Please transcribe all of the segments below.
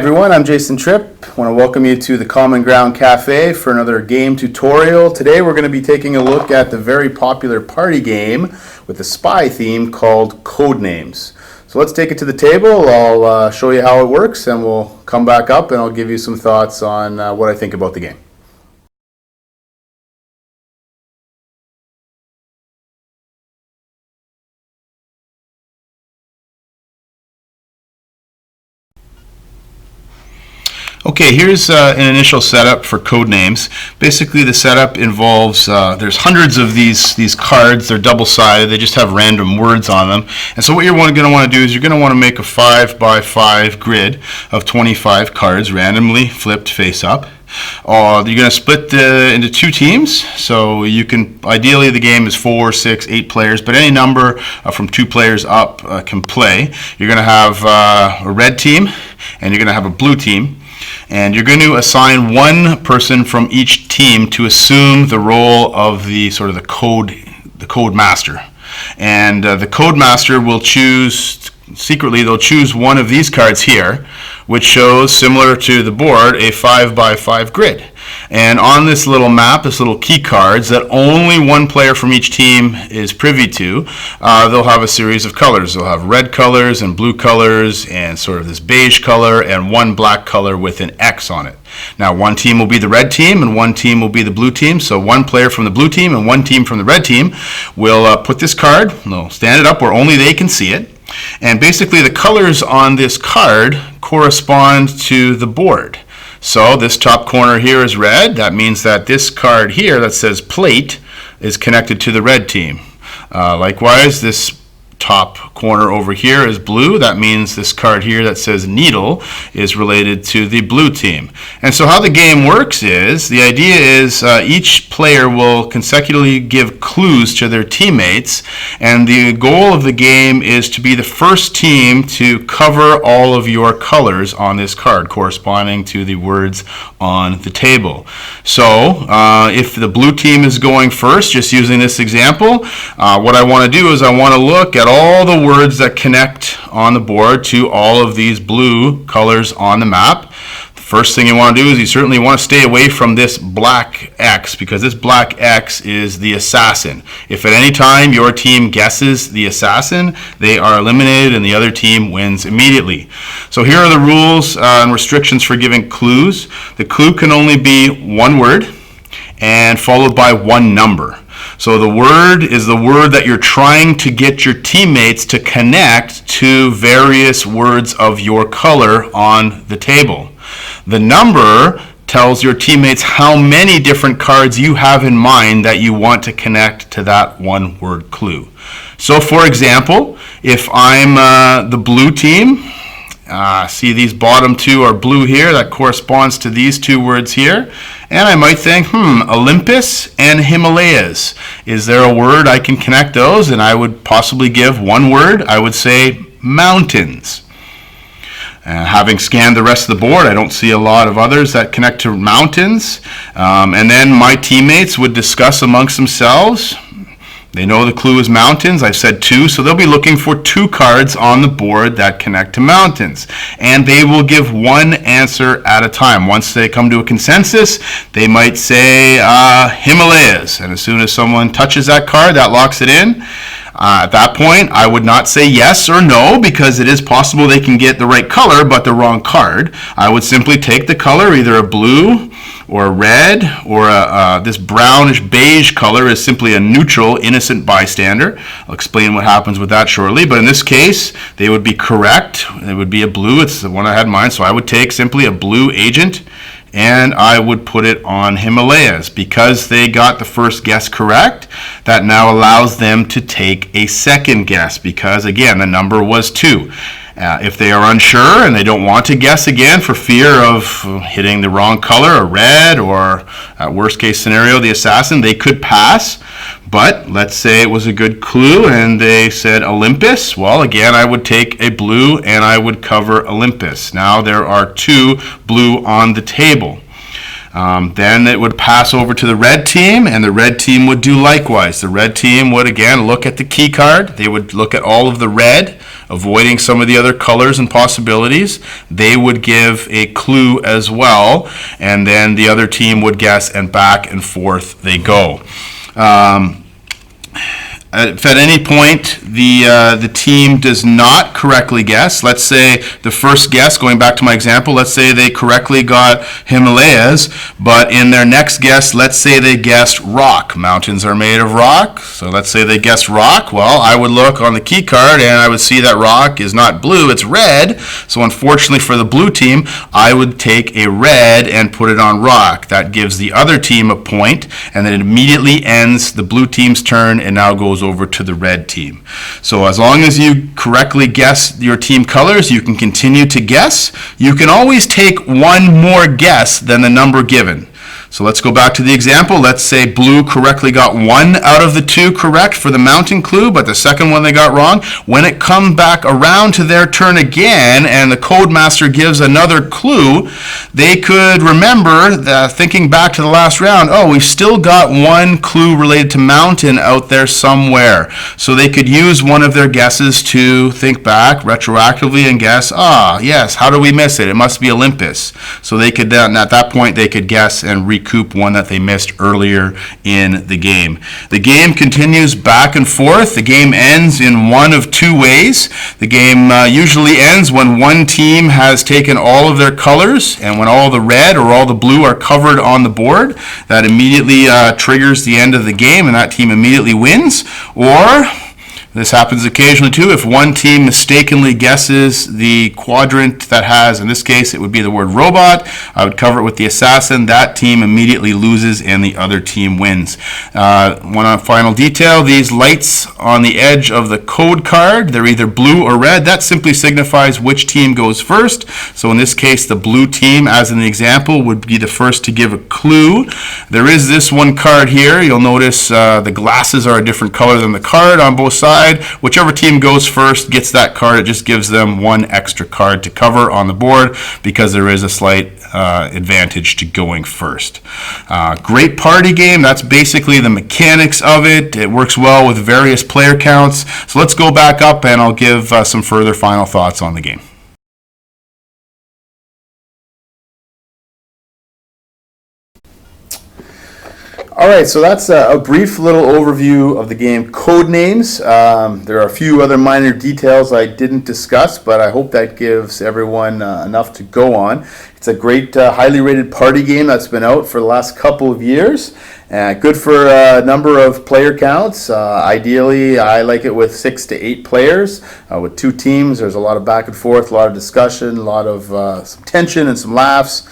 everyone, I'm Jason Tripp. I want to welcome you to the Common Ground Cafe for another game tutorial. Today we're going to be taking a look at the very popular party game with a spy theme called Codenames. So let's take it to the table. I'll show you how it works and we'll come back up and I'll give you some thoughts on what I think about the game. Okay, here's an initial setup for Codenames. Basically, the setup involves, there's hundreds of these cards. They're double-sided. They just have random words on them. And so what you're going to want to do is you're going to want to make a 5x5 grid of 25 cards, randomly flipped face up. You're going to split into two teams. So you can, ideally the game is 4, 6, 8 players, but any number from 2 players up can play. You're going to have a red team and you're going to have a blue team. And you're going to assign one person from each team to assume the role of the code master. And the code master will choose, secretly they'll choose one of these cards here, which shows, similar to the board, a 5x5 grid. And on this little map, this little key cards that only one player from each team is privy to, they'll have a series of colors. They'll have red colors and blue colors and sort of this beige color and one black color with an X on it. Now, one team will be the red team and one team will be the blue team. So one player from the blue team and one team from the red team will put this card, they'll stand it up where only they can see it. And basically the colors on this card correspond to the board. So this top corner here is red. That means that this card here that says plate is connected to the red team. Likewise, this top corner over here is blue. That means this card here that says needle is related to the blue team. And so how the game works is, the idea is each player will consecutively give clues to their teammates, and the goal of the game is to be the first team to cover all of your colors on this card corresponding to the words on the table. So if the blue team is going first, just using this example, what I want to do is I want to look at all the words that connect on the board to all of these blue colors on the map. The first thing you want to do is you certainly want to stay away from this black X, because this black X is the assassin. If at any time your team guesses the assassin, they are eliminated and the other team wins immediately. So here are the rules and restrictions for giving clues. The clue can only be one word and followed by one number. So the word is the word that you're trying to get your teammates to connect to various words of your color on the table. The number tells your teammates how many different cards you have in mind that you want to connect to that one word clue. So for example, if I'm the blue team, see these bottom two are blue here, that corresponds to these two words here. And I might think, Olympus and Himalayas. Is there a word I can connect those? And I would possibly give one word. I would say mountains. Having scanned the rest of the board, I don't see a lot of others that connect to mountains. And then my teammates would discuss amongst themselves. They know the clue is mountains. I've said 2, so they'll be looking for 2 cards on the board that connect to mountains. And they will give one answer at a time. Once they come to a consensus, they might say Himalayas. And as soon as someone touches that card, that locks it in. At that point, I would not say yes or no, because it is possible they can get the right color but the wrong card. I would simply take the color, either a blue or a red, or this brownish beige color is simply a neutral, innocent bystander. I'll explain what happens with that shortly, but in this case, they would be correct. It would be a blue. It's the one I had in mind, so I would take simply a blue agent, and I would put it on Himalayas. Because they got the first guess correct, that now allows them to take a second guess, because again, the number was 2. If they are unsure and they don't want to guess again for fear of hitting the wrong color, a red, or at worst case scenario, the assassin, they could pass. But let's say it was a good clue and they said Olympus. Well, again, I would take a blue and I would cover Olympus. Now there are 2 blue on the table. Then it would pass over to the red team, and the red team would do likewise. The red team would again look at the key card. They would look at all of the red, avoiding some of the other colors and possibilities. They would give a clue as well, and then the other team would guess, and back and forth they go. If at any point the team does not correctly guess, let's say the first guess, going back to my example, let's say they correctly got Himalayas, but in their next guess, let's say they guessed rock. Mountains are made of rock, so let's say they guessed rock. Well, I would look on the key card and I would see that rock is not blue, it's red. So unfortunately for the blue team, I would take a red and put it on rock. That gives the other team a point, and then it immediately ends the blue team's turn and now goes over to the red team. So as long as you correctly guess your team colors, you can continue to guess. You can always take one more guess than the number given. So let's go back to the example. Let's say blue correctly got 1 out of the 2 correct for the mountain clue, but the second one they got wrong. When it comes back around to their turn again and the Codemaster gives another clue, they could remember, thinking back to the last round, oh, we've still got 1 clue related to mountain out there somewhere. So they could use one of their guesses to think back retroactively and guess, yes, how do we miss it? It must be Olympus. So they could then, at that point, they could guess and recoup one that they missed earlier in the game. The game continues back and forth. The game ends in one of 2 ways. The game usually ends when one team has taken all of their colors, and when all the red or all the blue are covered on the board, that immediately triggers the end of the game, and that team immediately wins. Or this happens occasionally too. If one team mistakenly guesses the quadrant that has, in this case, it would be the word robot, I would cover it with the assassin. That team immediately loses and the other team wins. One final detail, these lights on the edge of the code card, they're either blue or red. That simply signifies which team goes first. So in this case, the blue team, as in the example, would be the first to give a clue. There is this one card here. You'll notice the glasses are a different color than the card on both sides. Whichever team goes first gets that card. It just gives them 1 extra card to cover on the board because there is a slight advantage to going first. Great party game. That's basically the mechanics of it. It works well with various player counts. So let's go back up and I'll give some further final thoughts on the game. All right, so that's a brief little overview of the game Codenames. There are a few other minor details I didn't discuss, but I hope that gives everyone enough to go on. It's a great, highly rated party game that's been out for the last couple of years. Good for a number of player counts. Ideally, I like it with 6 to 8 players. With 2 teams, there's a lot of back and forth, a lot of discussion, a lot of some tension and some laughs.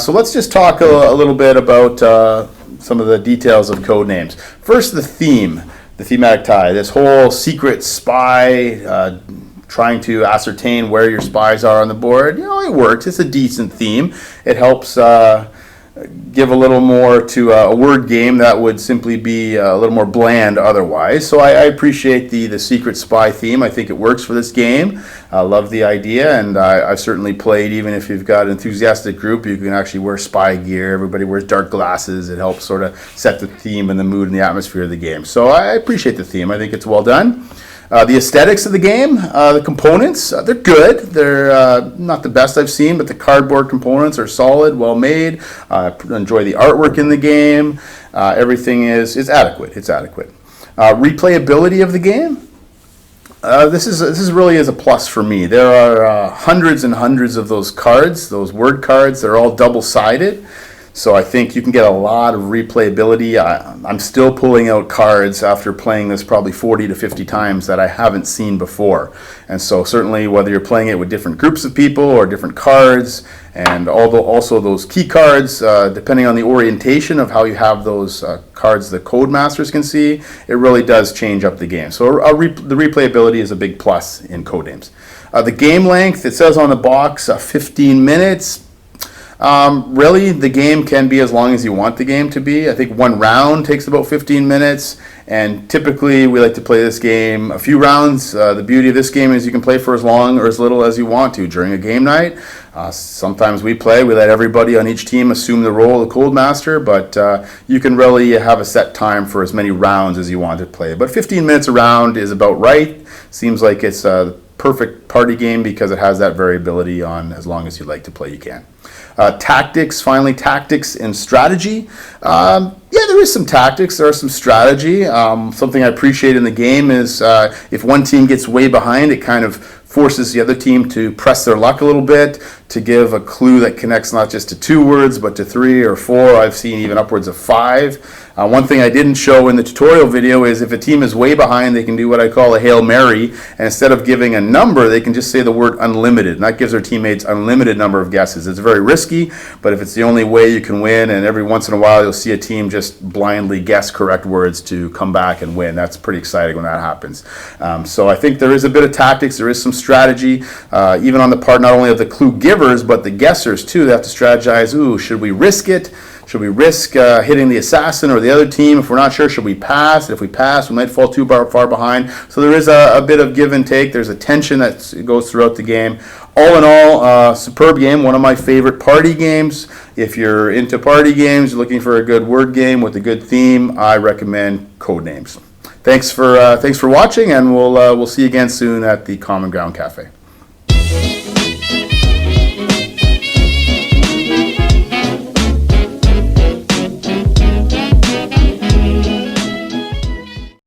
So let's just talk a little bit about some of the details of Codenames. First, the theme, the thematic tie. This whole secret spy, trying to ascertain where your spies are on the board. It works. It's a decent theme. It helps give a little more to a word game that would simply be a little more bland otherwise. So I appreciate the secret spy theme. I think it works for this game. I love the idea, and I've certainly played, even if you've got an enthusiastic group, you can actually wear spy gear. Everybody wears dark glasses. It helps sort of set the theme and the mood and the atmosphere of the game. So I appreciate the theme. I think it's well done. The aesthetics of the game, the components, they're good. They're not the best I've seen, but the cardboard components are solid, well made. I enjoy the artwork in the game. Everything is adequate. It's adequate. Replayability of the game. This is really is a plus for me. There are hundreds and hundreds of those cards, those word cards. They're all double-sided. So I think you can get a lot of replayability. I'm still pulling out cards after playing this probably 40 to 50 times that I haven't seen before. And so certainly whether you're playing it with different groups of people or different cards, and also those key cards, depending on the orientation of how you have those cards the Codemasters can see, it really does change up the game. So the replayability is a big plus in Codenames. The game length, it says on the box 15 minutes. Really, the game can be as long as you want the game to be. I think one round takes about 15 minutes, and typically we like to play this game a few rounds. The beauty of this game is you can play for as long or as little as you want to during a game night. Sometimes we let everybody on each team assume the role of Codemaster, but you can really have a set time for as many rounds as you want to play. But 15 minutes a round is about right. Seems like it's a perfect party game because it has that variability on as long as you like to play, you can. Tactics and strategy. Yeah, there is some tactics, there are some strategy. Something I appreciate in the game is if one team gets way behind, it kind of forces the other team to press their luck a little bit, to give a clue that connects not just to 2 words, but to 3 or 4. I've seen even upwards of 5. One thing I didn't show in the tutorial video is if a team is way behind, they can do what I call a Hail Mary, and instead of giving a number, they can just say the word unlimited, and that gives their teammates unlimited number of guesses. It's very risky, but if it's the only way you can win, and every once in a while you'll see a team just blindly guess correct words to come back and win. That's pretty exciting when that happens. So I think there is a bit of tactics, there is some strategy, even on the part not only of the clue givers, but the guessers too. They have to strategize, should we risk it? Should we risk hitting the assassin or the other team? If we're not sure, should we pass? If we pass, we might fall too far behind. So there is a bit of give and take. There's a tension that goes throughout the game. All in all, superb game, one of my favorite party games. If you're into party games, looking for a good word game with a good theme, I recommend Codenames. Thanks for watching, and we'll see you again soon at the Common Ground Cafe.